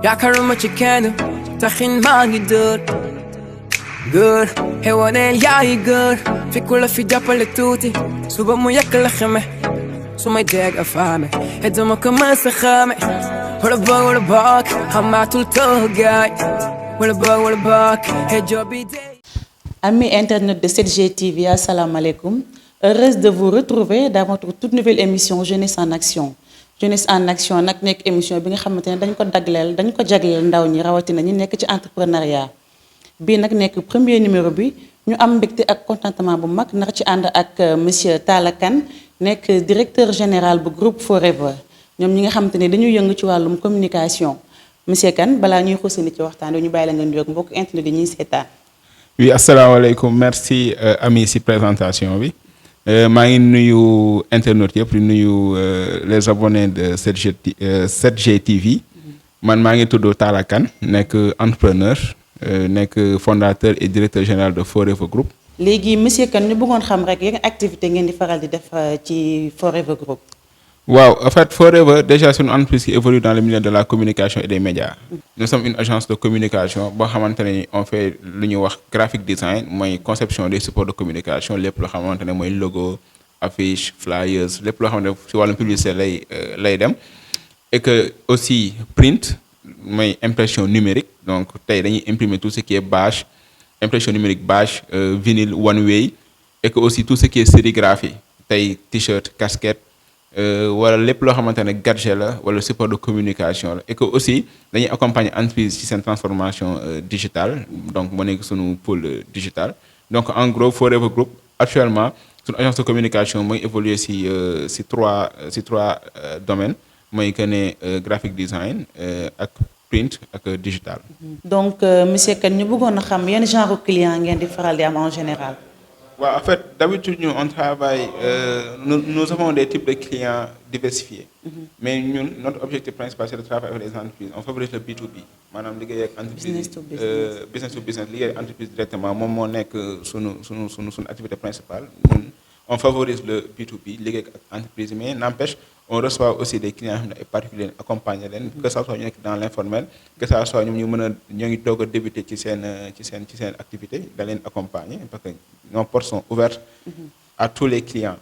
yaakaaruma ci kenn taxin maa ngi dër gër xewaneel yaayi gër fi ku la fi jàppale tuuti suba mu yàq la xeme su may dégg a faame et dama ko mës a xame wala boog xamaatul toogaay wala boog et jobi day. Amis internet de 7G TV, assalamu alaikum. Heureuse de vous retrouver dans votre toute nouvelle émission Jeunesse en Action. Jeunesse en Action nag nekk émission bi nga xamante ne dañ ko jagleel ndaw ñi rawatina ñi nekk ci entrepreneuriat bii nag nekk premier numéro bi ñu am mbégte ak contentement bu mag ndax ci ànd ak monsieur Talla Kane nekk directeur général bu groupe Forever ñoom ñi nga xamante ne dañuy yëngu ci wàllum communication monsieur Kane balaa ñuy xuusani ci waxtaan ñu bàyyi la nga nuyoog mbokk internet yi ñuy seetaan. Oui, asalaamaaleykum merci ami si présentation bi maa ngi nuyu internautes yëpp di nuyu les abonnés de 7G TV man maa ngi tudd Talla Kane nekk entrepreneur nekk fondateur et directeur général de Forever Group. léegi monsieur Kane ñu bëggoon xam rek yan activité ngeen di faral di def ci Forever Group. waaw en fait Forever déjà c'est une entreprise qui évolue dans le milieu de la communication et des médias. Nous sommes une agence de communication boo xamante ne on fait lu ñuy wax graphic design mooy conception des supports de communication lépp loo xamante ne mooy logo affiche flyers lépp loo xamante ne ci wàllum publicité lay dem et que aussi print mooy impression numérique donc tey dañuy imprimer tout ce qui est bâche impression numérique bâche vinyle one way et que aussi tout ce qui est sérigraphie tey t-shirt casquette. Wala lépp loo xamante ne gadget la wala support de communication la et que aussi dañuy accompagner entreprise ci seen transformation digitale donc moo nekk sunu pôle digital donc en gros Forever Group actuellement sunu agence de communication mooy évoluer ci trois domaines mooy que ne graphic design ak print ak digital. donc monsieur Kane ñu bëggoon a xam yan genre client ngeen di faral di am en général. Ouais, en fait, d'habitude, nous, on travaille, nous avons des types de clients diversifiés. Mais nous, notre objectif principal, c'est de travailler avec les entreprises. On favorise le B2B. Madame, business to business. Business to business, lié à l'entreprise directement. Moi, mon activité principale. On favorise le B2B, lié à l'entreprise. Mais n'empêche, on reçoit aussi des clients particuliers accompagnés, que ce soit dans l'informel, que ce soit nous débuter ci seen activité da leen accompagner parce que nos portes sont ouvertes à tous les clients.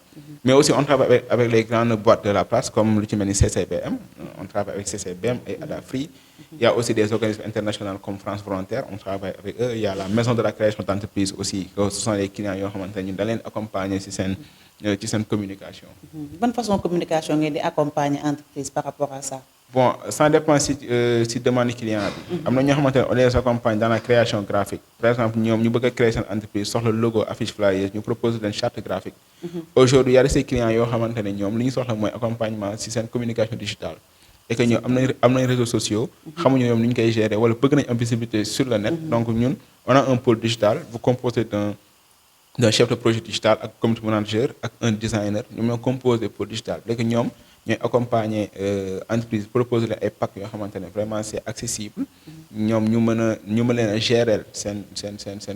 Mais aussi on travaille avec les grandes boîtes de la place comme lu ci mel ni CCBM, on travaille avec CCBM et Adafri. Il y a aussi des organismes internationaux comme France Volontaire, on travaille avec eux. Il y a la maison de la création d'entreprise aussi, ce sont les clients yoo xamante ne ñu da leen accompagner ci seen communication. Bonne façon de communication ngeen di accompagner entreprise par rapport à ça. Bon, ça dépend si demande client bi. Am na ñoo xamante ne on les accompagne dans la création graphique. Par exemple ñoom ñu bëgg a créer seen entreprise soxla logo affiche flyers ñu propose leen charte graphique. Aujourd'hui y a des clients yoo xamante ne ñoom li ñu soxla mooy accompagnement si seen communication digitale. Et que ñoom am nañ réseaux sociaux. xamuñu ñoom ni ñu koy gérer wala bëgg nañ am visibilité sur le net. Donc ñun on a un pôle digital vous composez d'un chef de projet digital ak community manager ak un designer ñoom ñoo composé pôle digital léegi ñoom ñooy accompagner entreprise proposer leen ay packs yoo xamante ne vraiment c'est accessible ñoom ñu mën leen a gérer seen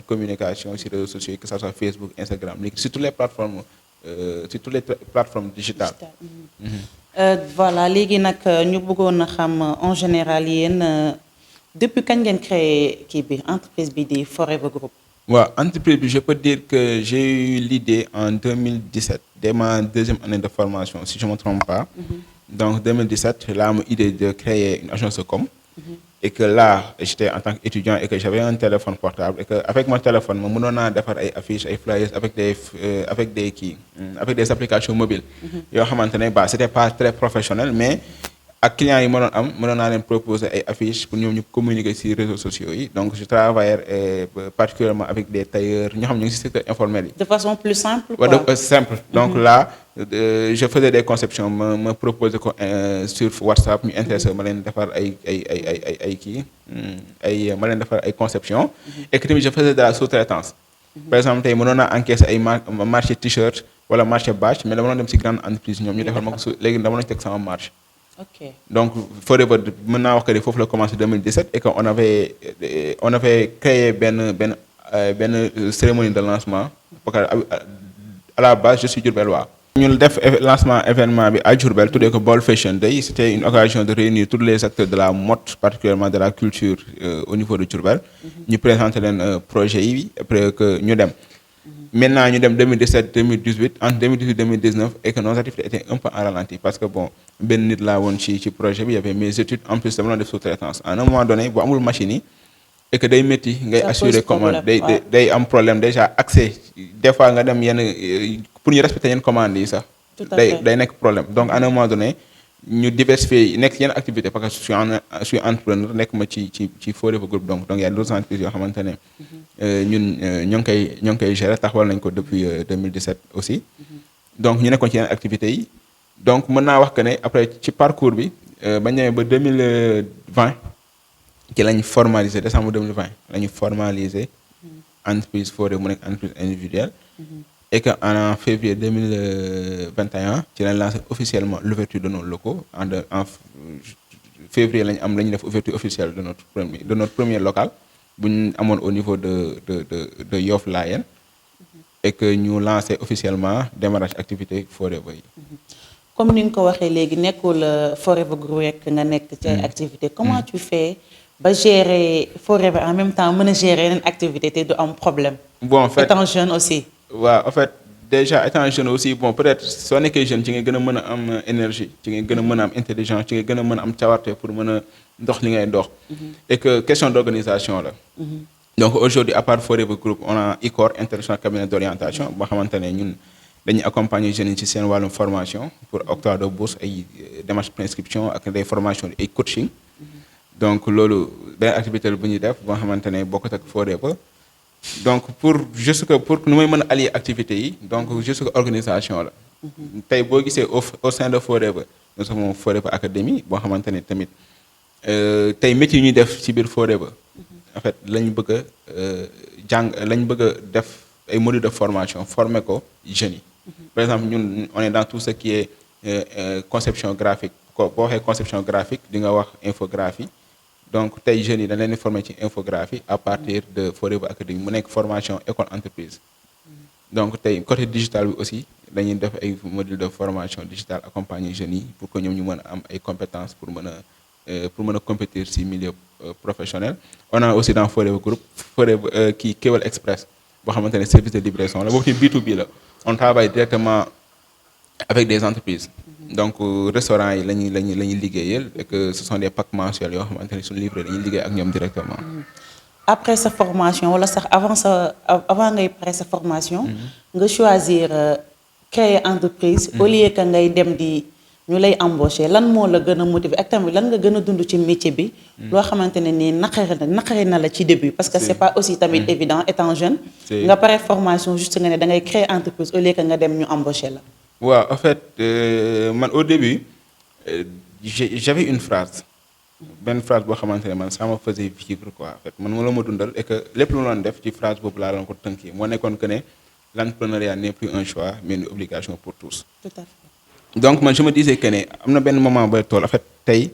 communication sur réseaux sociaux que ça soit Facebook Instagram léegi sur toutes les plateformes digitales. Voilà léegi nag ñu bëggoon a xam en général yéen depuis kañ ngeen créé kii bi entreprise bi di Forever Group. Ouais, entreprise, je peux dire que j'ai eu l'idée en 2017, dès ma deuxième année de formation, si je ne me trompe pas. Donc, 2017, là, j'ai eu l'idée de créer une agence de com. Et que là, j'étais en tant qu'étudiant et que j'avais un téléphone portable. Et qu'avec mon téléphone, je pouvais faire des affiches, des flyers avec des applications mobiles. C'était pas très professionnel, mais ak clients yi mënoon naa leen proposer ay affiches pour ñoom ñu communiquer ci réseaux sociaux yi donc je travaillais particulièrement avec des tailleurs ñoo xam ñu ngi ci secteur informel yi. De façon plus simple quoi. Ouais, simple. Donc là je faisais des conceptions me proposer ko sur WhatsApp ñu intéressé ma leen defar ma leen defar ay conceptions. Et que tamit je faisais de la sous-traitance. Par exemple tey mënoon naa encaisser ay marché t-shirt wala marché bâche mais dama doon dem ci grande entreprise ñoom ñu defal ma ko léegi dama doon teg sama marché. Ok. Donc Forever maintenant wax que foofu la commencé 2017 et que on avait créé benn cérémonie de lancement parce que à la base je suis Diourbellois ñu def lancement événement bi à Diourbel tuddee ko Baol Fashion Day. C'était une occasion de réunir tous les acteurs de la mode, particulièrement de la culture au niveau de Diourbel. ñu présenter leen projet yi après que ñu dem. Maintenant ñu dem 2017 2018 entre 2018 2019 et que nos activités étaient un peu en ralenti parce que bon benn nit laa woon ci projet bi y avait mes études en plus dama doon def sous-traitance à un moment donné bu amul machine yi et que day métti ngay assurer commande day am problème déjà accès des fois nga dem yenn pour ñu respecter yenn commandes yi sax day nekk problème donc à un moment donné ñu diversifier nekk yenn activité parce que je suis entrepreneur nekk ma ci Forever Group donc y a d'autres entreprises yoo xamante ne ñun ñoo ngi koy gérer taxawal nañ ko depuis 2017 aussi donc ñu nekkoon ci yenn activités yi donc mën naa wax que ne après ci parcours bi bañ ñëwee ba 2020 ci lañ formaliser décembre 2020 la ñu formaliser entreprise Forever mu nekk entreprise individuelle et que en février 2021 ci lañ lancé officiellement l'ouverture de nos locaux en février la ñu def ouverture officielle de notre premier local bu ñu amoon au niveau de Yoff Layène et que ñu lancé officiellement démarrage activité Forever yi. Comme ni nga ko waxee léegi nekkul Forever Group rek nga nekk ci ay activité comment tu fais ba gérer Forever en même temps mën a gérer yeneen activité te du am problème. Bon en fait étant jeune aussi. waaw en fait déjà étant jeune aussi bon peut-être soo nekkee jeune ci nga gën a mën a am énergie ci nga gën a mën a am intelligence ci nga gën a mën a am cawarte pour mën a dox li ngay dox. et que question d'organisation la. donc aujourd'hui à part Forever Group on a ICOR international cabinet d'orientation boo xamante ne ñun dañuy accompagner jeunes yi ci seen wàllum formation pour octroi de bourse ay démarches préinscription ak des formations ay coaching. donc loolu benn activité bu ñuy def boo xamante ne bokkut ak Forever. donc pour nu may mën a allier activités yi donc juste que organisation la. tey boo gisee au sein de Forever nous sommes Forever Academy boo xamante ne tamit tey métier yi ñuy def ci biir Forever. en fait lañ bëgg a lañ bëgg a def ay modules de formation former ko jeunes yi. par exemple ñun on est dans tout ce qui est conception graphique boo waxee conception graphique di nga wax infographie. donc tey jeunes yi dañ leen di former ci infographie à partir de Forever Academy mu nekk formation école entreprise. donc tey côté digital bi aussi dañuy def ay module de formation digitale accompagner jeunes yi pour que ñoom ñu mën a am ay compétences pour mën a compétir ci milieu professionnel. on a aussi dans Forever Group Forever Kewel Express boo xamante ne service de livraison la boobu ci B2B la on travaille directement avec des entreprises. donc restaurants yi lañuy liggéeyal et que ce sont des packs mensuels yoo xamante ne suñu livré dañuy liggéey ak ñoom directement. après sa formation wala sax avant ngay pare sa formation. nga choisir créer entreprise. au lieu que ngay dem di ñu lay embaucher lan moo la gën a motiver ak tamit lan nga gën a dund ci métier bi. loo xamante ne nii naqari na la ci début. parce que c'est pas aussi tamit évident étant jeune. nga pare formation juste nga ne da ngay créer entreprise au lieu que nga dem ñu embaucher la. waaw en fait man au début j'avais une phrase benn phrase boo xamante ne man ça me faisait vivre quoi en fait man moo la ma dundal et que lépp lu ma doon def ci phrase boobu laa doon ko tënkee moo nekkoon que ne l'entrepreneuriat n'est plus un choix mais une obligation pour tous. Tout à fait. donc man je me disais que ne am na benn moment booy tool en fait tey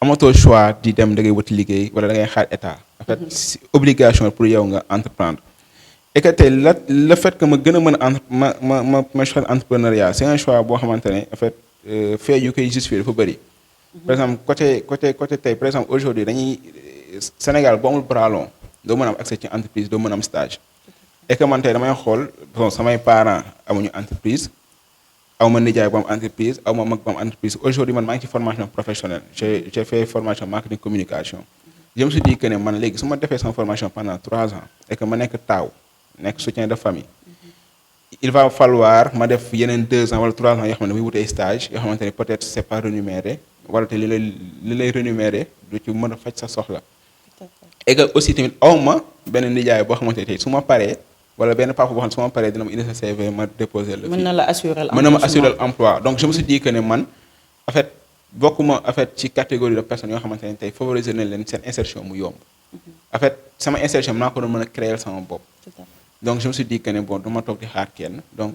amatoo choix di dem da ngay wuti liggéey wala da ngay xaar état. en fait c'est obligation pour yow nga entreprendre. et que tey le fait que ma gën a mën a ma choix entrepreneuriat c'est un choix boo xamante ne en fait fait yu koy justifier dafa bëri. par exemple côté tey par exemple aujourd'hui dañuy Sénégal boo amul bras long doo mën a am accès ci entreprise doo mën a am stage. et que man tey damay xool bon samay parents amuñu entreprise aw ma nijaay bu am entreprise aw ma mag bu am entreprise aujourd'hui man maa ngi ci formation professionnelle j'ai fait formation marketing communication. je me suis dit que ne man léegi su ma defee sama formation pendant 3 ans et que ma nekk taaw. nekk soutien de famille. il va falloir ma def yeneen 2 ans wala 3 ans yoo xam ne damay wutee stage yoo xamante ne peut-être c'est pas rémunéré wala te li lay rémunéré du ci mën a faj sa soxla. et que aussi tamit awma benn nijaay boo xamante ne tey su ma paree wala benn papa boo xam ne su ma paree dina ma indi sa CV ma déposer la. mën na la assurer emploi donc je me suis dit que ne man en fait bokkuma en fait ci catégorie de personnes yoo xamante ne tey favoriser nañ leen seen insertion mu yomb. en fait sama insertion maa ko doon mën a créer sama bopp. donc je me suis dit que ne bon dama toog di xaar kenn donc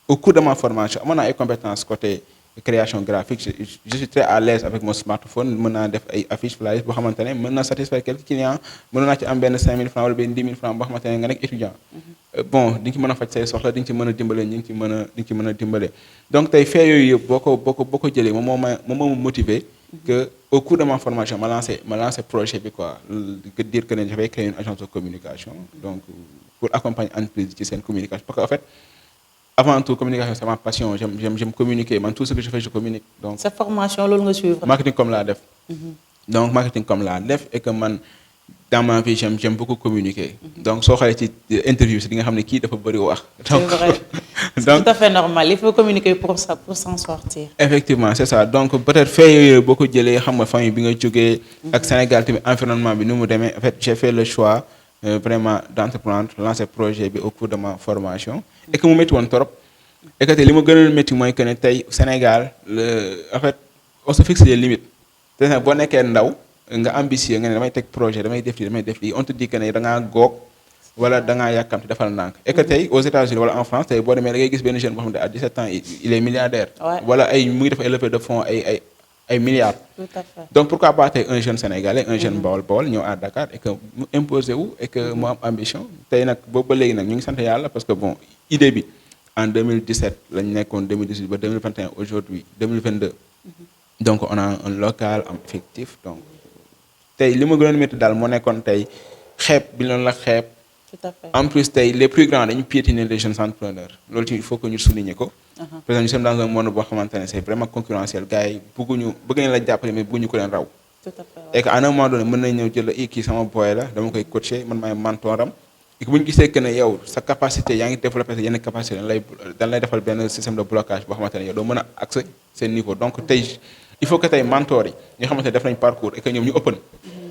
au cours de ma formation amoon naa ay compétences côté création graphique je suis très à l'aise avec mon smartphone mën naa def ay affiches flyers boo xamante ne mën na satisfaire quelques clients mën naa ci am benn 5000 francs wala benn 10 000 francs boo xamante ne nga nekk étudiant bon di nga ci mën a faj say soxla di nga ci mën a dimbale ñi ngi ci mën a di nga ci mën a dimbale donc tey fee yooyu yëpp boo ko jëlee moom moo motivé que au cours de ma formation ma lancé projet bi quoi dire que ne je vais créer une agence de communication donc pour accompagner entreprise ci seen communication parce que en fait avant tout communication c'est ma passion j'aime communiquer man tout ce que je fais je communique donc sa formation loolu nga suivre. marketing comme laa def donc marketing comme laa def et que man dans ma vie j'aime beaucoup communiquer donc soo xoolee ci interview si di nga xam ne kii dafa bëri wax donc c'est vrai c'est tout à fait normal il faut communiquer pour s'en sortir. effectivement c'est ça donc peut-être fait yooyu boo ko jëlee xam nga famille bi nga jógee ak Sénégal tamit environnement bi nu mu demee en fait j'ai fait le choix vraiment d'entreprendre lancer projet bi au cours de ma formation et que mu métti woon trop et que tey li ma gënoon métti mooy que ne tey Sénégal en fait on se fixe des limites te nag boo nekkee ndaw nga ambitieux nga ne damay teg projet damay def lii on te dit que ne da ngaa góog wala da ngaa yàkkamti defal ndànk et que tey aux États-Unis wala en France tey boo demee da ngay gis benn jeune boo xam ne à 17 ans il est milliardaire wala mu ngi def ay levée de fonds ay milliards. Tout à fait. Donc pourquoi pas tey un jeune sénégalais un jeune Baol ñëw à Dakar et que mu imposé wu et que mu am ambition tey nag boobu ba léegi nag ñu ngi sant yàlla parce que bon idée bi en 2017 lañ nekkoon 2018 ba 2021 aujourd'hui 2022 donc on a un local am effectif donc tey li ma gënoon métti daal moo nekkoon tey xeeb bi loolu la xeeb. Tout à fait. En plus tey les plus grands dañu piétiner les jeunes entrepreneurs loolu ci il faut que ñu souligner ko. Par exemple nous sommes dans un monde boo xamante ne c'est vraiment concurrentiel gars yi bëgg nañ la jàppale mais bëgguñu ko leen raw. Tout à fait. Et que à un moment donné mën nañ ñëw jël la kii sama boy la dama koy coacher man maay mentoram et que bu ñu gisee que ne yow sa capacité yaa ngi développé sa yenn capacité dañ lay defal benn système de blocage boo xamante ne yow doo mën a accès seen niveau donc tey il faut que tey mentor yi ñoo xamante ne def nañ parcours et que ñoom ñu open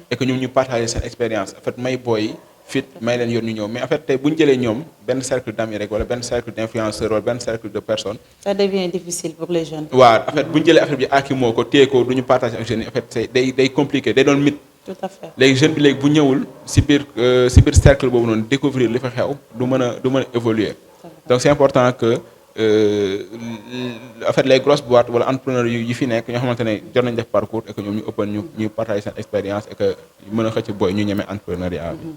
et que ñoom ñu partager seen expérience en fait may boy fit may leen yoon ñu ñëw mais en fait tey bu ñu jëlee ñoom benn cercle d'amis rek wala benn cercle d'influenceurs wala benn cercle de personnes. Ça devient difficile pour les jeunes. waaw en fait bu ñu jëlee affaire bi aki moo ko téye ko du ñu partager ak jeunes yi en fait c'est day compliqué day doon mythe. Tout à fait. léegi jeune bi léegi bu ñëwul si biir cercle boobu noonu découvrir li fa xew du mën a évoluer donc c'est important que en fait les grosses boîtes wala entrepreneurs yi fi nekk ñoo xamante ne jot nañ def parcours et que ñoom ñu open ñu partager seen expérience et que mën a xëcc boy ñu ñeme entrepreneuriat bi.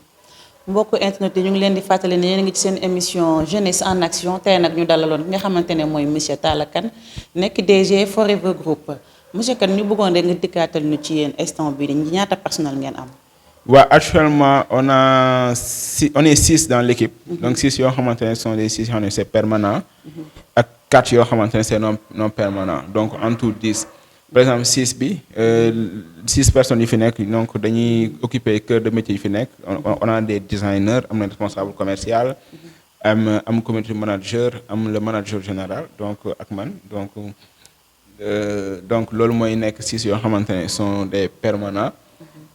mbokku internet yi ñu ngi leen di fàttali ne yéen a ngi ci seen émission jeunesse en action tey nag ñu dalaloon ki nga xamante ne mooy monsieur Talla Kane nekk DG Forever Group monsieur Kane ñu bëggoon rek nga dikkaatal ñu ci yéen instant bii dañu ñaata personnel ngeen am. waaw actuellement on est 6 dans l'équipe. Donc 6 yoo xamante ne sont des 6 yoo xam ne c'est permanent. ak 4 yoo xamante ne c'est non permanent donc en tout 10. Par exemple 6 bi 6 personnes yi fi nekk donc dañuy occuper cœur de métier yi fi nekk on a des designers am na responsable commercial am community manager am le manager général donc ak man donc loolu mooy nekk 6 yoo xamante ne sont des permanents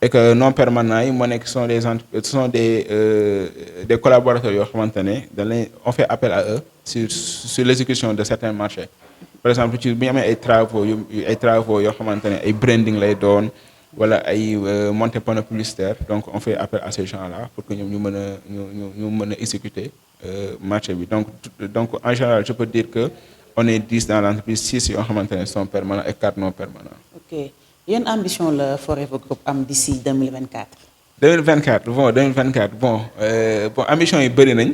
et que non permanents yi moo nekk sont des collaborateurs yoo xamante ne on fait appel à eux sur l'exécution de certains marchés. Par exemple ci bu ñu amee ay travaux yoo xamante ne ay branding lay doon wala ay montée panneau publicitaire donc on fait appel à ces gens-là pour que ñoom ñu mën a exécuter marché bi donc en général je peux dire que on est 10 dans l'entreprise 6 yoo xamante ne sont permanents et 4 non permanents. Ok yan ambition la Forever Group am d'ici 2024. 2024 bon ambition yi bëri nañ.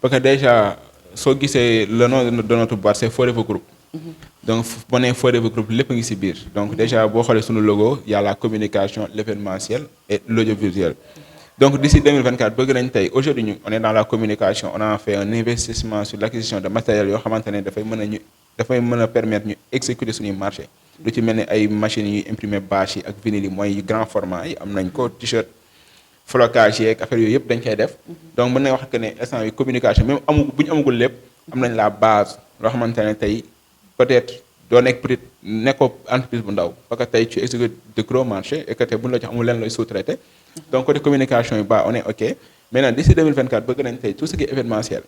parce que déjà soo gisee le nom de notre boîte c'est Forever Group. Donc boo nee Forever Group lépp a ngi ci biir donc déjà boo xoolee sunu logo il y a la communication l'événementiel et l'audiovisuel donc d'ici 2024 bëgg nañ tey aujourd'hui on est dans la communication on a fait un investissement sur l'acquisition de matériel yoo xamante ne dafay mën a permettre ñu exécuter suñuy marché lu ci mel ni ay machines yuy imprimer bâche yi ak vinyle yi mooy grand format yi am nañ ko t-shirt flocage yeeg affaire yooyu yëpp dañ koy def donc mën nañ wax que ne instant yi communication même bu ñu amagul lépp am nañ la base loo xamante ne tey peut-être doo nekk peut-être nekkoo entreprise bu ndaw parce que tey tu exécutes de gros marchés et que tey bu ñu la jox amul leen looy sous-traité donc côté communication yi on est ok maintenant d'ici 2024 bëgg nañ tey tout ce qui est événementiel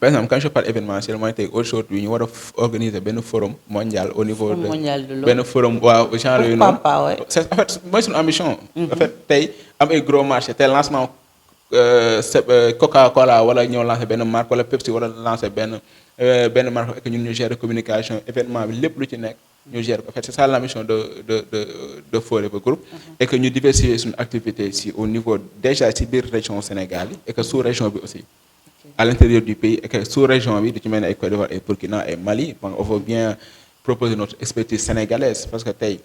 par exemple quand je parle événementiel mooy tey aujourd'hui ñu war a organiser benn forum mondial au niveau de benn forum waaw genre yooyu noonu c'est en fait mooy suñu ambition en fait tey am ay gros marché tey lancement Coca-Cola wala ñëw lancer benn marque wala Pepsi wala lancer benn benn marque et que ñun ñu gérer communication événement bi lépp lu ci nekk ñu gérer ko en fait c'est ça la mission de Forever Group et que ñu diversifier suñu activité si au niveau déjà ci biir région Sénégal yi et que sous région bi aussi à l'intérieur du pays et que sous région bi du ci mel ni ay Côte d'Ivoire et Burkina et Mali bon on veut bien proposer notre expertise sénégalaise parce que tey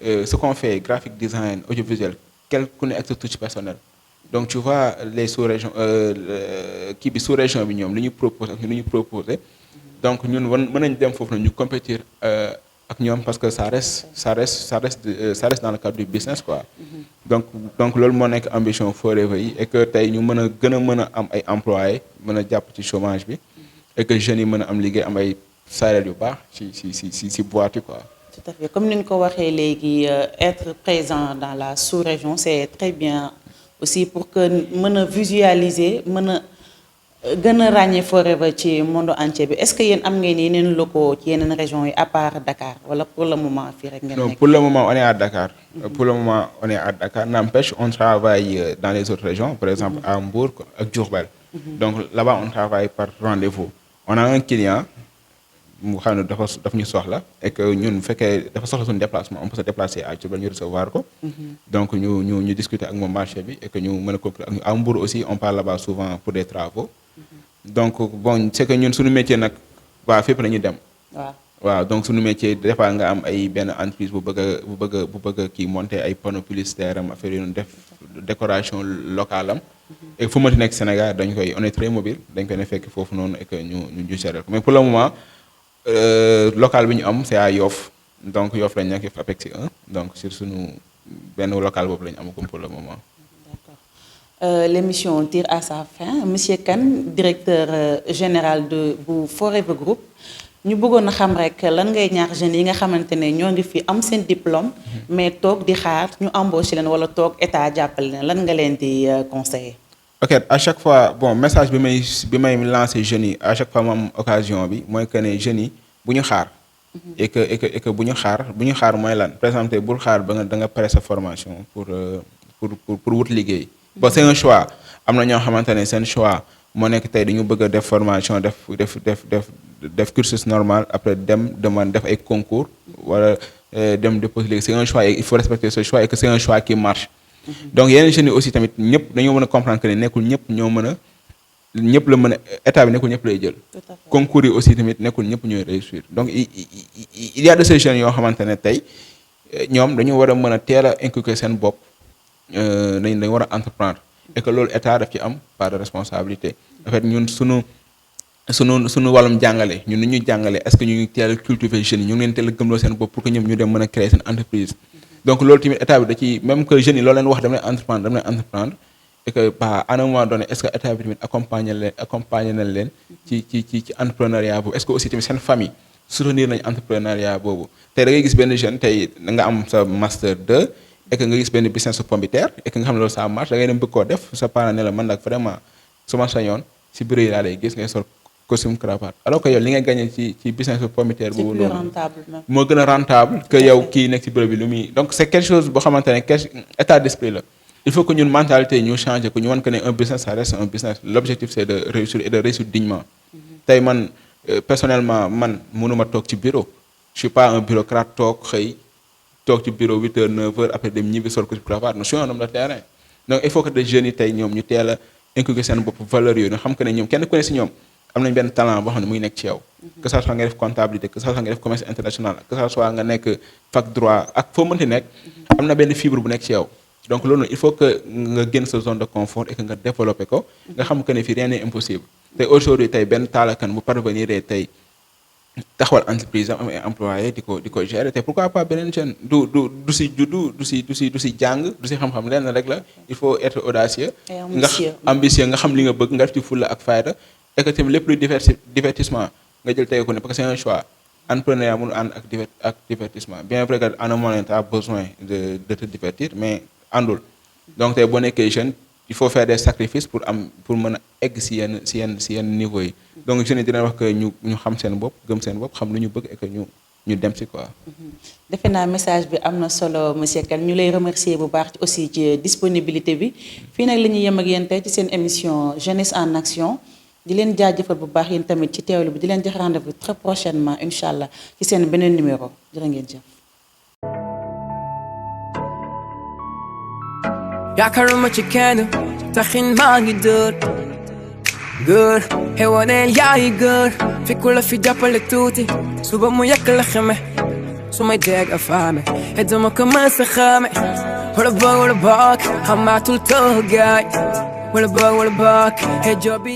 ce qu'on fait graphic design audiovisuel quel ku ne ak sa touche personnelle donc tu vois les sous-régions kii bi sous-région bi ñoom li ñu proposé ak li ñu proposé donc ñun mën nañ dem foofu na ñu compétir ak ñoom parce que ça reste dans le cadre du business quoi. donc loolu moo nekk ambition Forever yi et que tey ñu mën a am ay employés mën a jàpp ci chômage bi et que jeunes yi mën a am liggéey am ay salaire yu baax ci boîte yi quoi. Tout à fait comme ni nga ko waxee léegi être présent dans la sous-région c'est très bien aussi pour que mën a visualiser mën a gën a ràññee Forever ci monde entier bi est-ce que yéen am ngeen yeneen locaux ci yeneen régions yi à part Dakar wala pour le moment fii rek ngeen nekk. Non, pour le moment on est à Dakar. Pour le moment on est à Dakar. N'empêche on travaille dans les autres régions par exemple à Mbour ak Diourbel. Donc là-bas on travaille par rendez-vous. On a un client mu xam ne dafa ñu soxla et que ñun bu fekkee dafa soxla suñu déplacement on peut se déplacer à Diourbel ñu recevoir ko. Donc ñu discuter ak moom marché bi et que ñu mën a conclure ak ñu à Mbour aussi on parle là-bas souvent pour des travaux. Donc bon c'est que ñun suñu métier nag waa fépp lañuy dem. waaw donc suñu métier des fois nga am ay benn entreprise bu bëgg a kii monter ay panneaux publicitaires am affaire yu def décoration locale am. et fu mënti nekk Sénégal dañ koy on est très mobile dañ koy ne fekk foofu noonu et que ñu gérer ko mais pour le moment local bi ñu am c'est à Yoff donc Yoff lañ nekk Apex 1 donc sur suñu benn local boobu lañu amagum pour le moment. L'émission tire à sa fin monsieur Kane directeur général bu Forever Group ñu bëggoon a xam rek lan ngay ñaax jeunes yi nga xamante ne ñoo ngi fi am seen diplôme mais toog di xaar ñu embaucher leen wala toog état jàppale leen lan nga leen di conseiller. ok à chaque fois bon message bi may lancer jeunes yi à chaque fois mu am occasion bi mooy que ne jeunes yi bu ñu xaar. et que bu ñu xaar mooy lan par exemple bul xaar ba nga da nga pare sa formation pour wut liggéey. bon c'est un choix am na ñoo xamante ne seen choix moo nekk tey dañu bëgg a def formation def cursus normal après dem def ay concours wala dem déposer léegi c'est un choix et il faut respecter ce choix et que c'est un choix qui marche. donc yeneen jeunes yi aussi tamit ñëpp dañoo mën a comprendre que ne nekkul ñëpp la mën a état bi nekkul ñëpp lay jël. concours yi aussi tamit nekkul ñëpp ñooy réussir donc il y a de ces jeunes yoo xamante ne tey ñoom dañu war a mën a teel a inculquer seen bopp. dañ war a entreprendre et que loolu état daf ci am part de responsabilité en fait ñun sunu wàllum jàngale ñun ni ñuy jàngale est-ce que ñu ngi teel a cultiver jeunes yi ñu ngi leen teel a gëmloo seen bopp pour que ñoom ñu dem mën a créer seen entreprise donc loolu tamit état bi da ci même que jeunes yi loolu leen wax dam leen entreprendre et que à un moment donné est-ce que état bi tamit accompagner na leen ci entrepreneuriat boobu est-ce que aussi tamit seen famille soutenir nañ entrepreneuriat boobu tey da ngay gis benn jeune tey da nga am sa master 2 et que nga gis benn business su pomme de terre et que nga xam ne loolu ça marche da ngay dem bëgg koo def sa parent ne la man nag vraiment su ma sañoon si bureau yi laa lay gis ngay sol costume cravate alors que yow li nga gagné ci business su pomme de terre boobu noonu moo gën a rentable que yow kii nekk ci bureau bi lu muy donc c'est quelque chose boo xamante ne état d'esprit la il faut que ñun mentalité ñu changer ko ñu wan que ne un business ça reste un business l'objectif c'est de réussir et de réussir dignement tey man personnellement man mënuma toog ci bureau je suis pas un bureaucrate toog ci bureau 8h 9h après dem ñibbi sol ko ci cravate je suis un homme de terrain donc il faut que des jeunes yi tey ñoom ñu teel a inculquer seen bopp valeurs yooyu nga xam que ne ñoom kenn ku ne si ñoom am nañ benn talent boo xam ne muy nekk ci yow que ça soit nga def comptabilité que ça soit nga def commerce international que ça soit nga nekk fac droit ak foo mënti nekk am na benn fibre bu nekk ci yow donc loolu il faut que nga génn sa zone de confort et que nga développer ko nga xam que ne fii rien n'est impossible tey aujourd'hui tey benn taalakan bu parvenir tey taxawal entreprise am ay employé di ko gérer te pourquoi pas beneen jeune du si juddu du si jàng du si xam-xam lenn rek la il faut être audacieux nga ambitieux nga xam li nga bëgg nga def ci fulla ak fayda et que tamit lépp luy divertissement nga jël tey ko ne parce que c'est un choix entrepreneuriat mënu ànd ak divertissement bien vrai que à un moment tu as besoin de te divertir mais àndul donc tey boo nekkee jeune il faut faire des sacrifices pour mën a egg si yenn niveau yi donc jeunes yi dina wax que ñu xam seen bopp gëm seen bopp xam lu ñu bëgg et que ñu dem si quoi. defe naa message bi am na solo monsieur Kane ñu lay remercier bu baax aussi ci disponibilité bi fii nag la ñuy yem ak yéen tey ci seen émission jeunesse en action di leen jaajëfal bu baax yéen tamit ci teewlu bi di leen jox rendez-vous très prochainement incha allah ci seen beneen numéro jërë ngeen jëf. yaakaaruma ci kenn taxin maa ngi dër góor xewaneel yaayi góor fi ku la fi jàppale tuuti suba mu yàq la xeme su may dégg a faame et dama ko mës a xame wala boog xamaatul toogaay wala boog et jobi